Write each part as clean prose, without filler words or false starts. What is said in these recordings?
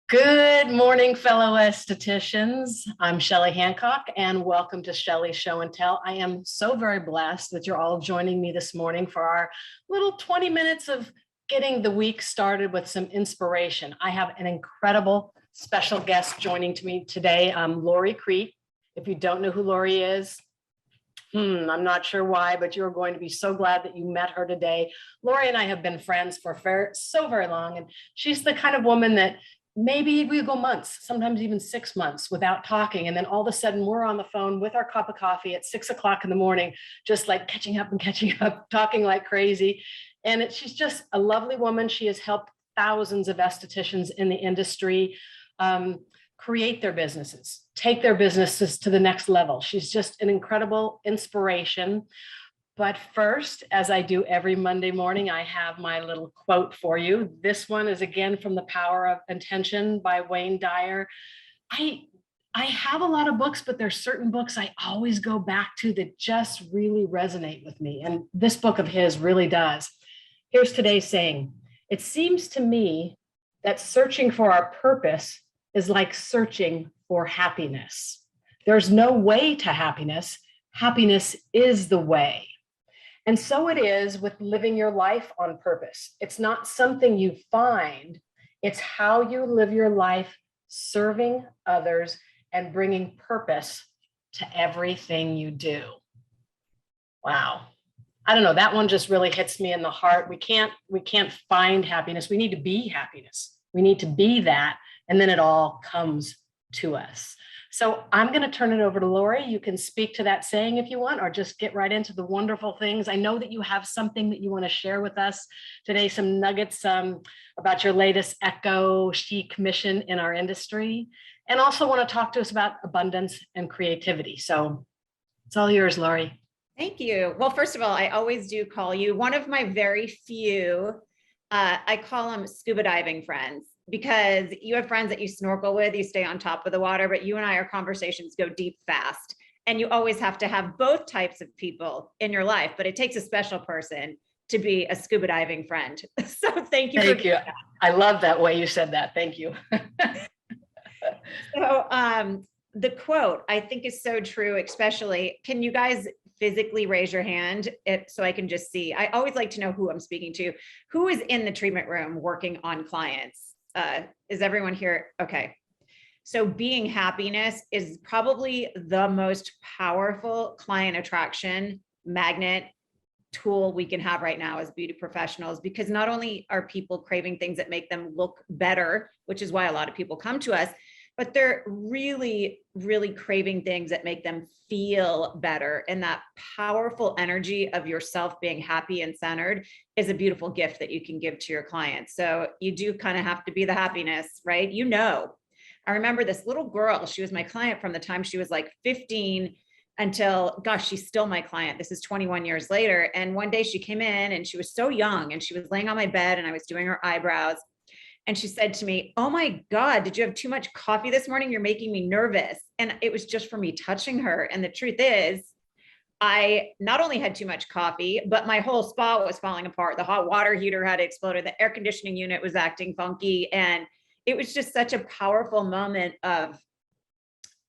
Good morning, fellow estheticians. I'm Shelley Hancock, and welcome to Shelley Show and Tell. I am so very blessed that you're all joining me this morning for our little 20 minutes of getting the week started with some inspiration. I have an incredible special guest joining me today, Lori Crete. If you don't know who Lori is, I'm not sure why, but you're going to be so glad that you met her today. Lori and I have been friends for so very long, and she's the kind of woman that maybe we go months, sometimes even 6 months without talking. And then all of a sudden we're on the phone with our cup of coffee at 6 o'clock in the morning, just like catching up, talking like crazy. And she's just a lovely woman. She has helped thousands of estheticians in the industry create their businesses, take their businesses to the next level. She's just an incredible inspiration. But first, as I do every Monday morning, I have my little quote for you. This one is again from The Power of Intention by Wayne Dyer. I have a lot of books, but there's certain books I always go back to that just really resonate with me. And this book of his really does. Here's today's saying. It seems to me that searching for our purpose is like searching for happiness. There's no way to happiness. Happiness is the way. And so it is with living your life on purpose. It's not something you find, it's how you live your life serving others and bringing purpose to everything you do. Wow. I don't know, that one just really hits me in the heart. We can't find happiness. We need to be happiness. We need to be that, and then it all comes to us. So I'm going to turn it over to Lori. You can speak to that saying if you want, or just get right into the wonderful things. I know that you have something that you want to share with us today, some nuggets about your latest eco-chic mission in our industry, and also want to talk to us about abundance and creativity. So it's all yours, Lori. Thank you. Well, first of all, I always do call you one of my very few, I call them scuba diving friends, because you have friends that you snorkel with, you stay on top of the water, but you and our conversations go deep fast. And you always have to have both types of people in your life, but it takes a special person to be a scuba diving friend. So thank you. Thank you. I love that way you said that. Thank you. So the quote I think is so true, especially, can you guys physically raise your hand so I can just see? I always like to know who I'm speaking to. Who is in the treatment room working on clients? Is everyone here? Okay. So being happiness is probably the most powerful client attraction magnet tool we can have right now as beauty professionals, because not only are people craving things that make them look better, which is why a lot of people come to us, but they're really, really craving things that make them feel better. And that powerful energy of yourself being happy and centered is a beautiful gift that you can give to your clients. So you do kind of have to be the happiness, right? You know, I remember this little girl, she was my client from the time she was like 15 until, gosh, she's still my client. This is 21 years later. And one day she came in and she was so young and she was laying on my bed and I was doing her eyebrows. And she said to me, "Oh my God, did you have too much coffee this morning? You're making me nervous." And it was just for me touching her. And the truth is, I not only had too much coffee, but my whole spa was falling apart. The hot water heater had exploded. The air conditioning unit was acting funky. And it was just such a powerful moment of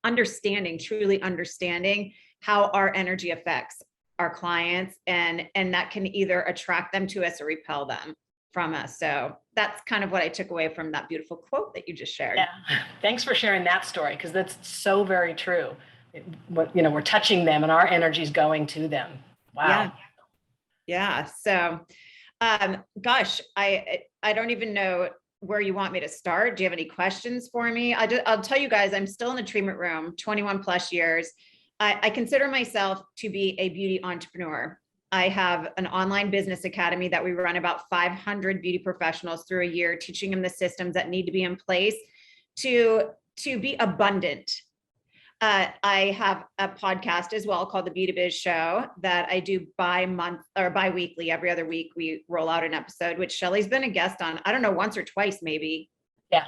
understanding, truly understanding how our energy affects our clients. And that can either attract them to us or repel them from us. So that's kind of what I took away from that beautiful quote that you just shared. Yeah, thanks for sharing that story, because that's so very true. We're touching them and our energy is going to them. Wow. Yeah. So, gosh, I don't even know where you want me to start. Do you have any questions for me? I'll tell you guys, I'm still in the treatment room, 21 plus years. I consider myself to be a beauty entrepreneur. I have an online business academy that we run about 500 beauty professionals through a year, teaching them the systems that need to be in place to be abundant. I have a podcast as well called the Beauty Biz Show that I do bi-month or bi-weekly. Every other week we roll out an episode, which Shelley's been a guest on, I don't know, once or twice maybe. Yeah.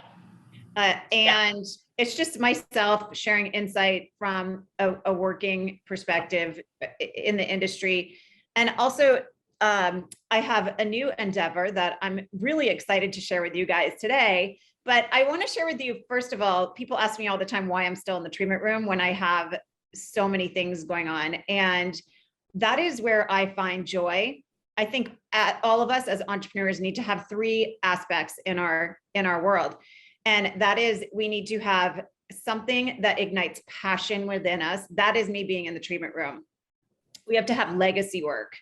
And it's just myself sharing insight from a working perspective in the industry. And also I have a new endeavor that I'm really excited to share with you guys today. But I want to share with you, first of all, people ask me all the time why I'm still in the treatment room when I have so many things going on. And that is where I find joy. I think all of us as entrepreneurs need to have three aspects in our world. And that is, we need to have something that ignites passion within us. That is me being in the treatment room. We have to have legacy work.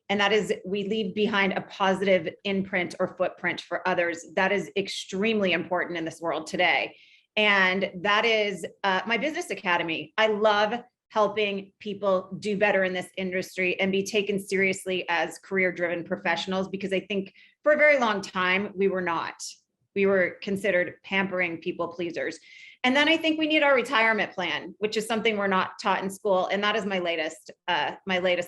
And that is, we leave behind a positive imprint or footprint for others. That is extremely important in this world today. And that is my business academy. I love helping people do better in this industry and be taken seriously as career-driven professionals, because I think for a very long time, we were not. We were considered pampering people pleasers. And then I think we need our retirement plan, which is something we're not taught in school. And that is my latest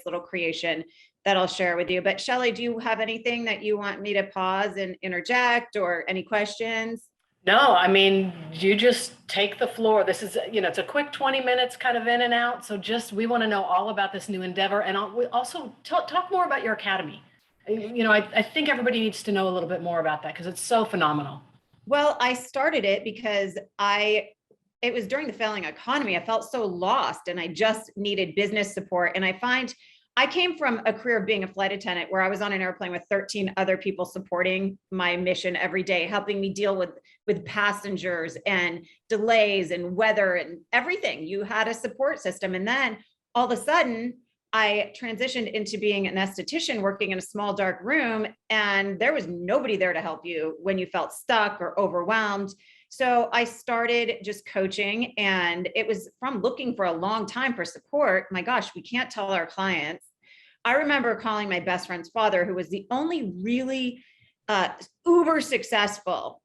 little creation that I'll share with you. But Shelley, do you have anything that you want me to pause and interject, or any questions? No, I mean, you just take the floor. This is, it's a quick 20 minutes kind of in and out. So we want to know all about this new endeavor, and we also talk more about your academy. I think everybody needs to know a little bit more about that because it's so phenomenal. Well, I started it because it was during the failing economy. I felt so lost and I just needed business support. And I came from a career of being a flight attendant where I was on an airplane with 13 other people supporting my mission every day, helping me deal with passengers and delays and weather and everything. You had a support system. And then all of a sudden, I transitioned into being an esthetician working in a small dark room, and there was nobody there to help you when you felt stuck or overwhelmed. So I started just coaching, and it was from looking for a long time for support. My gosh, we can't tell our clients. I remember calling my best friend's father, who was the only really uber successful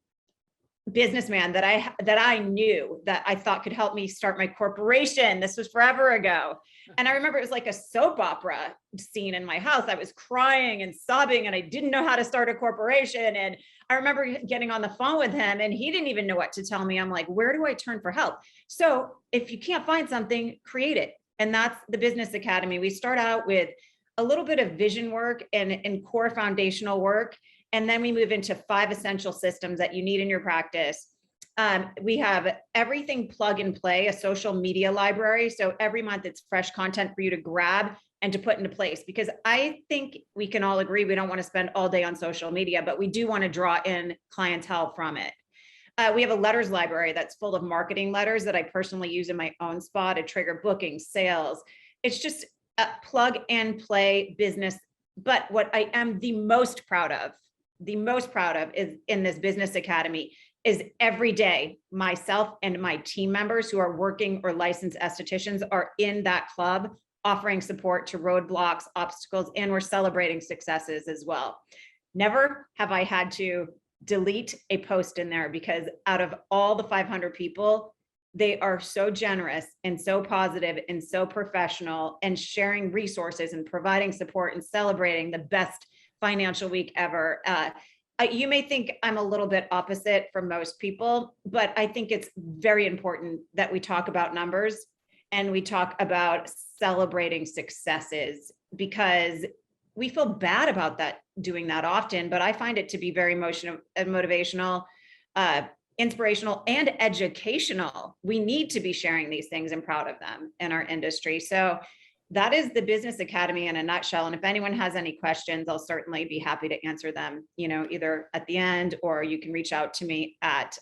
businessman that I knew that I thought could help me start my corporation. This was forever ago. And I remember it was like a soap opera scene in my house. I was crying and sobbing and I didn't know how to start a corporation. And I remember getting on the phone with him and he didn't even know what to tell me. I'm like, where do I turn for help? So if you can't find something, create it. And that's the Business Academy. We start out with a little bit of vision work and core foundational work. And then we move into 5 essential systems that you need in your practice. We have everything plug and play, a social media library. So every month it's fresh content for you to grab and to put into place, because I think we can all agree we don't want to spend all day on social media, but we do want to draw in clientele from it. We have a letters library that's full of marketing letters that I personally use in my own spa to trigger bookings, sales. It's just a plug and play business. But what I am the most proud of is in this Business Academy is every day, myself and my team members who are working or licensed estheticians are in that club, offering support to roadblocks, obstacles, and we're celebrating successes as well. Never have I had to delete a post in there, because out of all the 500 people, they are so generous and so positive and so professional and sharing resources and providing support and celebrating the best financial week ever. You may think I'm a little bit opposite from most people, but I think it's very important that we talk about numbers and we talk about celebrating successes, because we feel bad about doing that often, but I find it to be very motivational, inspirational, and educational. We need to be sharing these things and proud of them in our industry. So that is the Business Academy in a nutshell. And if anyone has any questions, I'll certainly be happy to answer them, either at the end, or you can reach out to me at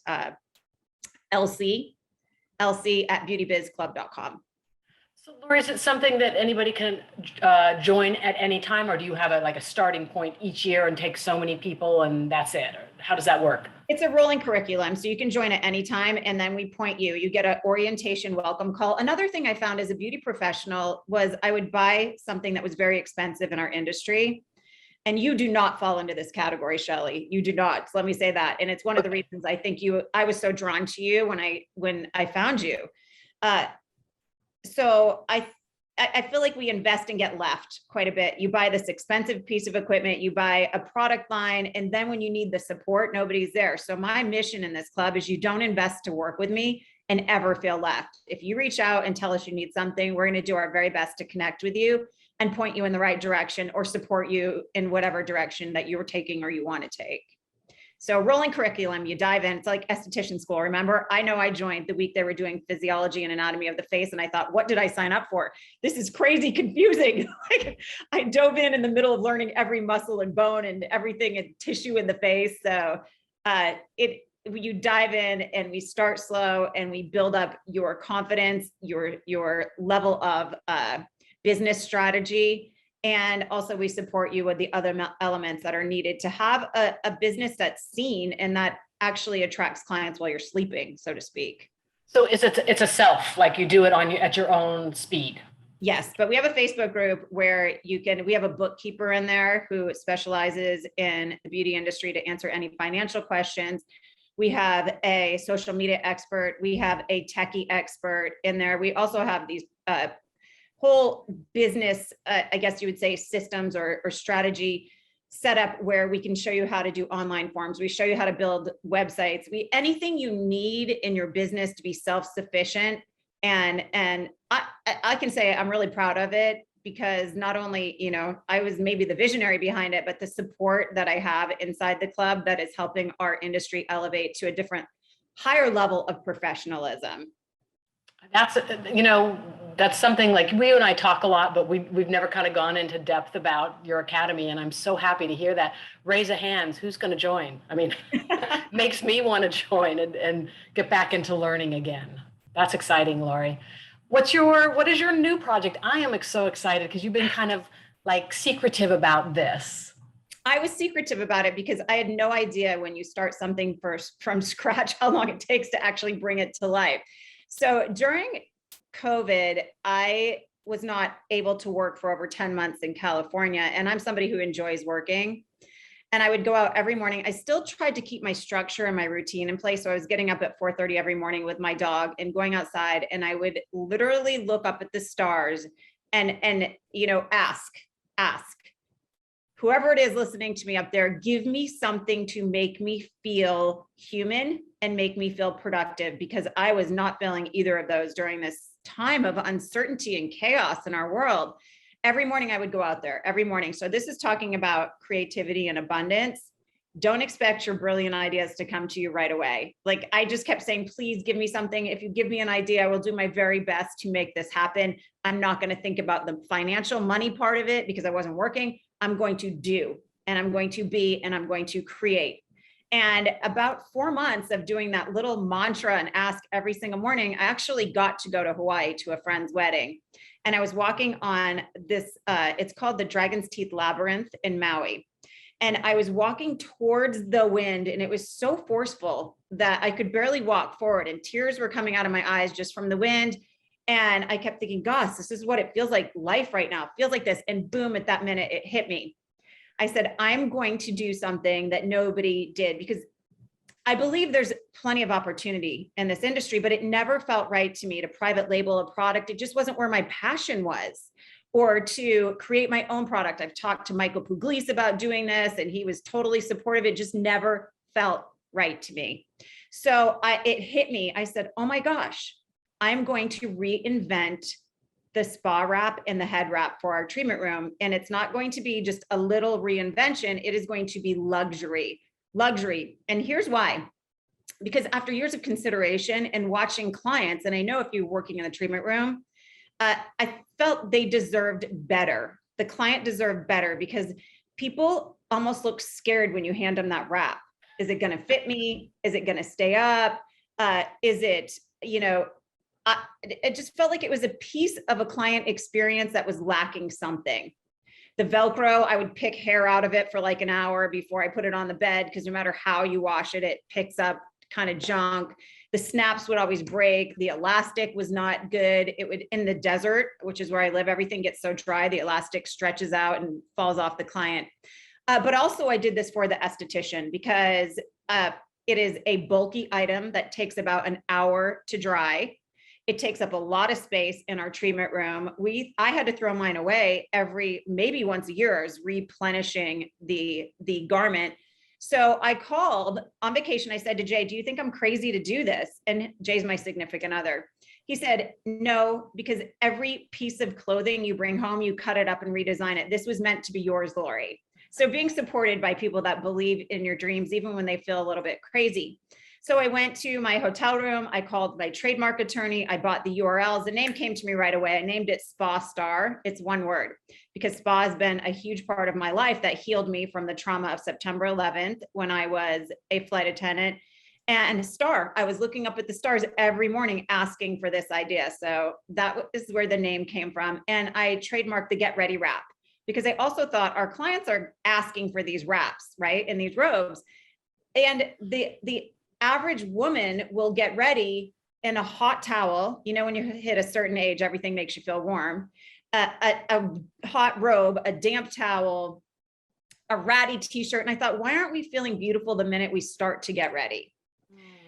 lc@beautybizclub.com. So Lori, is it something that anybody can join at any time, or do you have a starting point each year and take so many people and that's it? Or how does that work? It's a rolling curriculum, so you can join at any time, and then we point you get an orientation welcome call. Another thing I found as a beauty professional was I would buy something that was very expensive in our industry. And you do not fall into this category, Shelley. You do not. So let me say that. And it's one of the reasons I think I was so drawn to you when I found you. So I feel like we invest and get left quite a bit. You buy this expensive piece of equipment, you buy a product line, and then when you need the support, nobody's there. So my mission in this club is you don't invest to work with me and ever feel left. If you reach out and tell us you need something, we're going to do our very best to connect with you and point you in the right direction or support you in whatever direction that you're taking or you want to take. So rolling curriculum, you dive in. It's like esthetician school. Remember, I know I joined the week they were doing physiology and anatomy of the face. And I thought, what did I sign up for? This is crazy confusing. Like, I dove in the middle of learning every muscle and bone and everything and tissue in the face. So you dive in and we start slow and we build up your confidence, your level of business strategy. And also we support you with the other elements that are needed to have a business that's seen and that actually attracts clients while you're sleeping, so to speak. So it's a self, like you do it at your own speed. Yes, but we have a Facebook group where we have a bookkeeper in there who specializes in the beauty industry to answer any financial questions. We have a social media expert. We have a techie expert in there. We also have these whole business, I guess you would say, systems or strategy set up where we can show you how to do online forms. We show you how to build websites. Anything you need in your business to be self-sufficient. And I can say I'm really proud of it because not only, I was maybe the visionary behind it, but the support that I have inside the club that is helping our industry elevate to a different, higher level of professionalism. That's something like you and I talk a lot, but we've never kind of gone into depth about your academy. And I'm so happy to hear that. Raise a hands. Who's going to join? I mean, makes me want to join and get back into learning again. That's exciting, Lori. What is your new project? I am so excited because you've been kind of like secretive about this. I was secretive about it because I had no idea when you start something from scratch, how long it takes to actually bring it to life. So during COVID, I was not able to work for over 10 months in California. And I'm somebody who enjoys working. And I would go out every morning. I still tried to keep my structure and my routine in place. So I was getting up at 4:30 every morning with my dog and going outside. And I would literally look up at the stars and ask whoever it is listening to me up there, give me something to make me feel human and make me feel productive, because I was not feeling either of those during this time of uncertainty and chaos in our world. Every morning I would go out there every morning. So this is talking about creativity and abundance. Don't expect your brilliant ideas to come to you right away. Like I just kept saying, please give me something. If you give me an idea, I will do my very best to make this happen. I'm not going to think about the financial money part of it because I wasn't working. I'm going to do, and I'm going to be, and I'm going to create. And about 4 months of doing that little mantra and ask every single morning, I actually got to go to Hawaii to a friend's wedding. And I was walking on this, it's called the Dragon's Teeth Labyrinth in Maui. And I was walking towards the wind, and it was so forceful that I could barely walk forward, and tears were coming out of my eyes just from the wind. And I kept thinking, gosh, this is what it feels like life right now. It feels like this. And boom, at that minute, it hit me. I said, I'm going to do something that nobody did, because I believe there's plenty of opportunity in this industry, but it never felt right to me to private label a product. It just wasn't where my passion was, or to create my own product. I've talked to Michael Pugliese about doing this, and he was totally supportive. It just never felt right to me. So it hit me. I said, oh my gosh, I'm going to reinvent the spa wrap and the head wrap for our treatment room. And it's not going to be just a little reinvention. It is going to be luxury. And here's why. Because after years of consideration and watching clients, and I know if you're working in the treatment room, I felt they deserved better. The client deserved better, because people almost look scared when you hand them that wrap. Is it going to fit me? Is it going to stay up? Is it, it just felt like it was a piece of a client experience that was lacking something. The Velcro, I would pick hair out of it for like an hour before I put it on the bed, because no matter how you wash it, it picks up kind of junk. The snaps would always break. The elastic was not good. It would, in the desert, which is where I live, everything gets so dry, the elastic stretches out and falls off the client. But also I did this for the esthetician, because it is a bulky item that takes about an hour to dry. It takes up a lot of space in our treatment room. I had to throw mine away maybe once a year. I was replenishing the garment. So I called on vacation. I said to Jay, do you think I'm crazy to do this? And Jay's my significant other. He said, no, because every piece of clothing you bring home, you cut it up and redesign it. This was meant to be yours, Lori. So being supported by people that believe in your dreams, even when they feel a little bit crazy. So I went to my hotel room. I called my trademark attorney. I bought the URLs. The name came to me right away. I named it Spa Star. It's one word because spa has been a huge part of my life that healed me from the trauma of September 11th when I was a flight attendant. And star, I was looking up at the stars every morning asking for this idea. So that is where the name came from. And I trademarked the Get Ready wrap because I also thought our clients are asking for these wraps, right? And these robes. And the average woman will get ready in a hot towel. You know, when you hit a certain age, everything makes you feel warm. A hot robe, a damp towel, a ratty t-shirt. And I thought, why aren't we feeling beautiful the minute we start to get ready?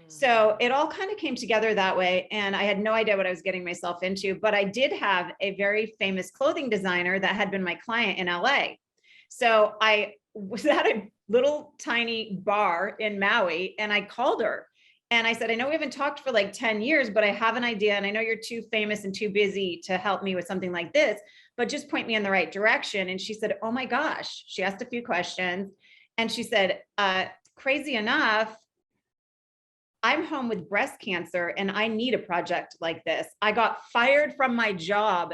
So it all kind of came together that way. And I had no idea what I was getting myself into, but I did have a very famous clothing designer that had been my client in LA. So I was at a little tiny bar in Maui and I called her and I said, I know we haven't talked for like 10 years, but I have an idea. And I know you're too famous and too busy to help me with something like this, but just point me in the right direction. And she said, oh my gosh, she asked a few questions and she said, crazy enough, I'm home with breast cancer and I need a project like this. I got fired from my job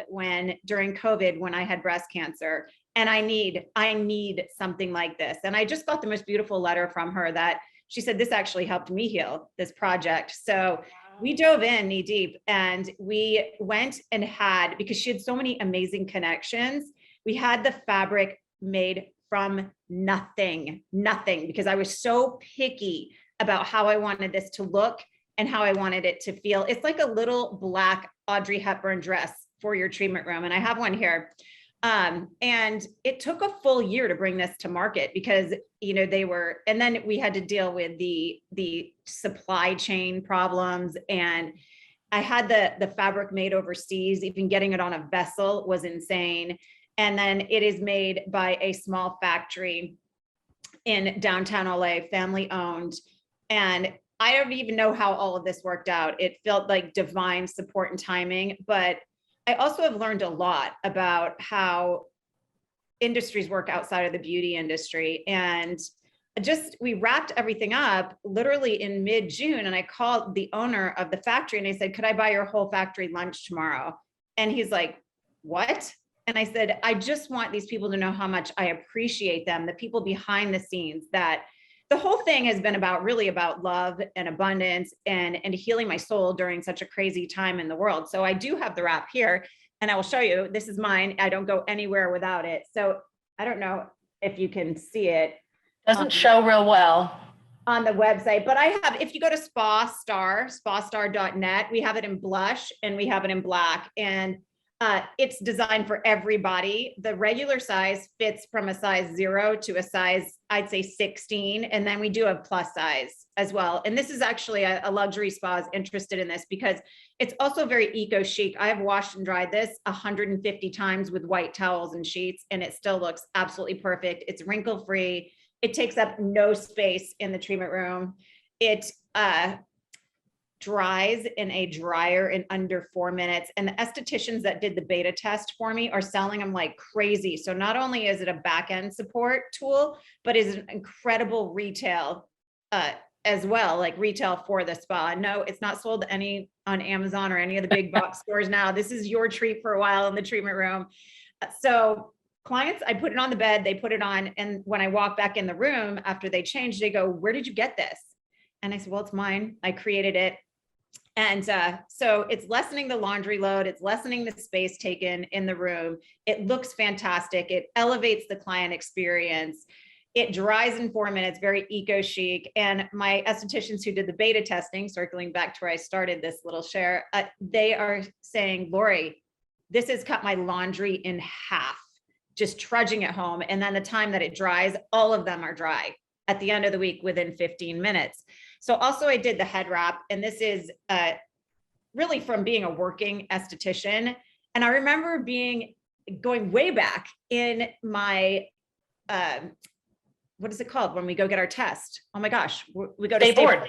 during COVID when I had breast cancer and I need something like this. And I just got the most beautiful letter from her that she said, this actually helped me heal this project. So we dove in knee deep and we went and because she had so many amazing connections, we had the fabric made from nothing, because I was so picky about how I wanted this to look and how I wanted it to feel. It's like a little black Audrey Hepburn dress for your treatment room. And I have one here. And it took a full year to bring this to market because, you know, and then we had to deal with the supply chain problems. And I had the fabric made overseas, even getting it on a vessel was insane. And then it is made by a small factory in downtown LA, family owned. And I don't even know how all of this worked out. It felt like divine support and timing, but I also have learned a lot about how industries work outside of the beauty industry. And we wrapped everything up literally in mid-June. And I called the owner of the factory and I said, could I buy your whole factory lunch tomorrow? And he's like, what? And I said, I just want these people to know how much I appreciate them, the people behind the scenes, that the whole thing has been really about love and abundance and healing my soul during such a crazy time in the world. So I do have the wrap here and I will show you. This is mine. I don't go anywhere without it. So I don't know if you can see it. Doesn't show real well on the website, but I have, if you go to spastar.net, we have it in blush and we have it in black, and it's designed for everybody. The regular size fits from a size 0 to a size, I'd say 16. And then we do have plus size as well. And this is actually a luxury spa is interested in this because it's also very eco-chic. I have washed and dried this 150 times with white towels and sheets, and it still looks absolutely perfect. It's wrinkle-free. It takes up no space in the treatment room. It dries in a dryer in under 4 minutes. And the estheticians that did the beta test for me are selling them like crazy. So not only is it a back-end support tool, but is an incredible retail as well, like retail for the spa. No, it's not sold on Amazon or any of the big box stores now. This is your treat for a while in the treatment room. So clients, I put it on the bed, they put it on. And when I walk back in the room after they change, they go, where did you get this? And I said, well, it's mine. I created it. And so it's lessening the laundry load. It's lessening the space taken in the room. It looks fantastic. It elevates the client experience. It dries in 4 minutes, very eco-chic. And my estheticians who did the beta testing, circling back to where I started this little share, they are saying, Lori, this has cut my laundry in half, just trudging it home. And then the time that it dries, all of them are dry at the end of the week within 15 minutes. So also I did the head wrap, and this is really from being a working esthetician. And I remember going way back in my, what is it called when we go get our test? Oh my gosh, we go to state board.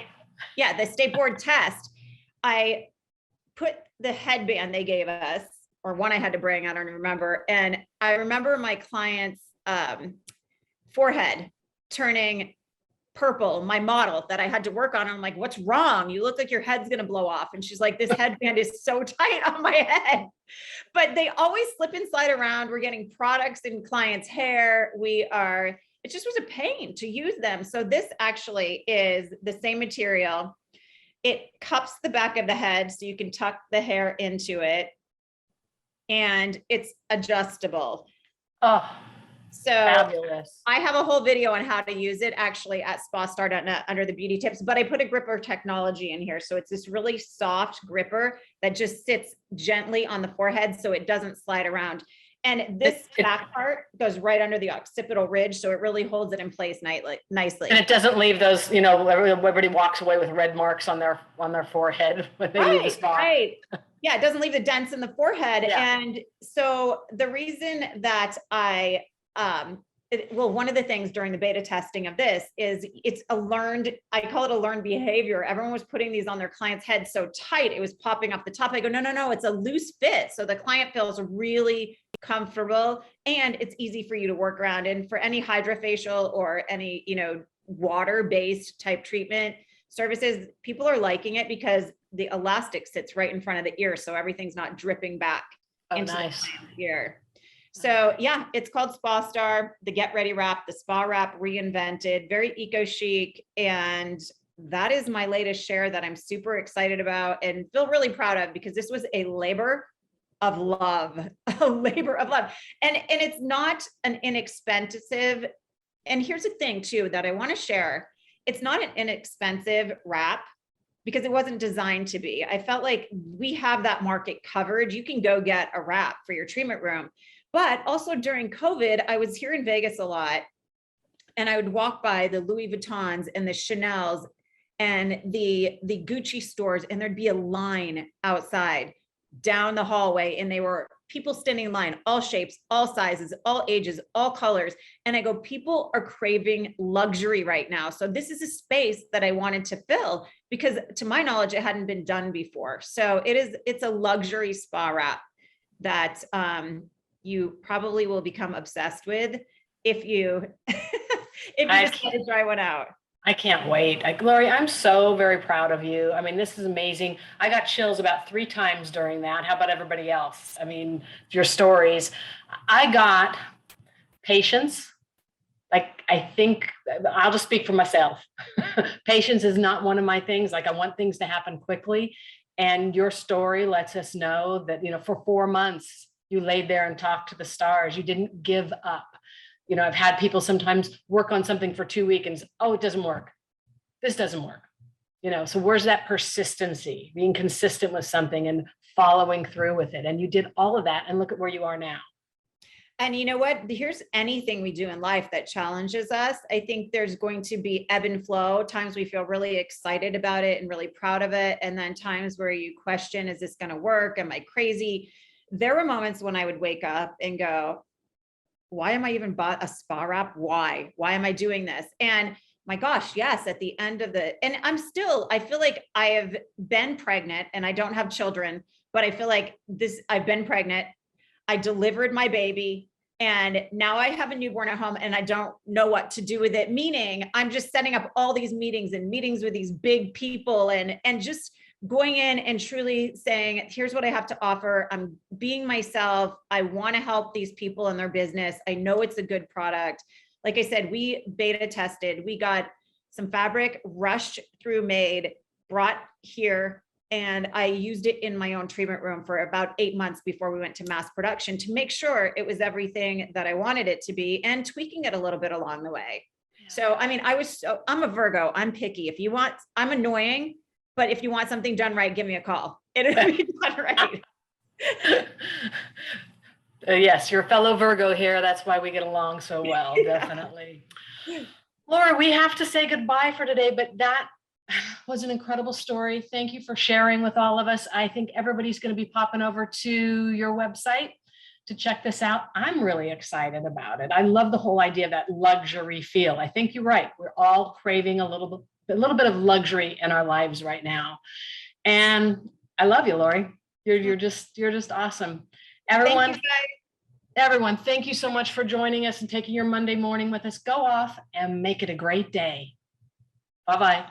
Yeah, the state board test. I put the headband they gave us, or one I had to bring, I don't remember. And I remember my client's forehead turning purple, my model that I had to work on. I'm like, what's wrong? You look like your head's going to blow off. And she's like, this headband is so tight on my head. But they always slip and slide around. We're getting products in clients' hair. It just was a pain to use them. So this actually is the same material. It cups the back of the head so you can tuck the hair into it. And it's adjustable. Oh, so fabulous. I have a whole video on how to use it actually at spastar.net under the beauty tips, but I put a gripper technology in here. So it's this really soft gripper that just sits gently on the forehead so it doesn't slide around. And this back part goes right under the occipital ridge. So it really holds it in place nicely. And it doesn't leave those, everybody walks away with red marks on their forehead when they leave the spa. Right. Yeah, it doesn't leave the dents in the forehead. Yeah. And so the reason that one of the things during the beta testing of this is I call it a learned behavior. Everyone was putting these on their client's head so tight, it was popping off the top. I go, no, it's a loose fit. So the client feels really comfortable and it's easy for you to work around. And for any hydrofacial or any, water-based type treatment services, people are liking it because the elastic sits right in front of the ear. So everything's not dripping back into the client's ear. So yeah, it's called SpaStar, the Get Ready Wrap, the spa wrap reinvented, very eco-chic. And that is my latest share that I'm super excited about and feel really proud of, because this was a labor of love, a labor of love. And it's not an inexpensive, and here's the thing too, that I want to share. It's not an inexpensive wrap because it wasn't designed to be. I felt like we have that market covered. You can go get a wrap for your treatment room. But also during COVID, I was here in Vegas a lot and I would walk by the Louis Vuittons and the Chanels and the Gucci stores, and there'd be a line outside down the hallway, and they were people standing in line, all shapes, all sizes, all ages, all colors. And I go, people are craving luxury right now. So this is a space that I wanted to fill because to my knowledge, it hadn't been done before. So it's a luxury spa wrap that you probably will become obsessed with if you decide to try one out. I can't wait. Lori, I'm so very proud of you. I mean, this is amazing. I got chills about 3 times during that. How about everybody else? I mean, your stories. I got patience. Like, I think I'll just speak for myself. Patience is not one of my things. Like, I want things to happen quickly. And your story lets us know that, for 4 months, you laid there and talked to the stars. You didn't give up. I've had people sometimes work on something for 2 weeks and, oh, it doesn't work. This doesn't work. So where's that persistency, being consistent with something and following through with it? And you did all of that and look at where you are now. And you know what? Here's anything we do in life that challenges us. I think there's going to be ebb and flow. Times we feel really excited about it and really proud of it. And then times where you question, is this going to work? Am I crazy? There were moments when I would wake up and go, why am I even bought a spa wrap? Why am I doing this? And my gosh, yes, at the end of and I feel like I have been pregnant and I don't have children, but I feel like I've been pregnant. I delivered my baby and now I have a newborn at home and I don't know what to do with it. Meaning I'm just setting up all these meetings with these big people and just going in and truly saying, here's what I have to offer. I'm being myself. I want to help these people in their business. I know it's a good product. Like I said, we beta tested, we got some fabric rushed through made, brought here, and I used it in my own treatment room for about 8 months before we went to mass production to make sure it was everything that I wanted it to be and tweaking it a little bit along the way. So, I mean, I'm a Virgo, I'm picky. I'm annoying, but if you want something done right, give me a call. It'll be done right. Yes, you're a fellow Virgo here. That's why we get along so well, definitely. Laura, we have to say goodbye for today, but that was an incredible story. Thank you for sharing with all of us. I think everybody's going to be popping over to your website to check this out. I'm really excited about it. I love the whole idea of that luxury feel. I think you're right. We're all craving a little bit of luxury in our lives right now. And I love you, Lori. You're just awesome. Thank you, Everyone, guys. everyone, thank you so much for joining us and taking your Monday morning with us. Go off and make it a great day. Bye-bye.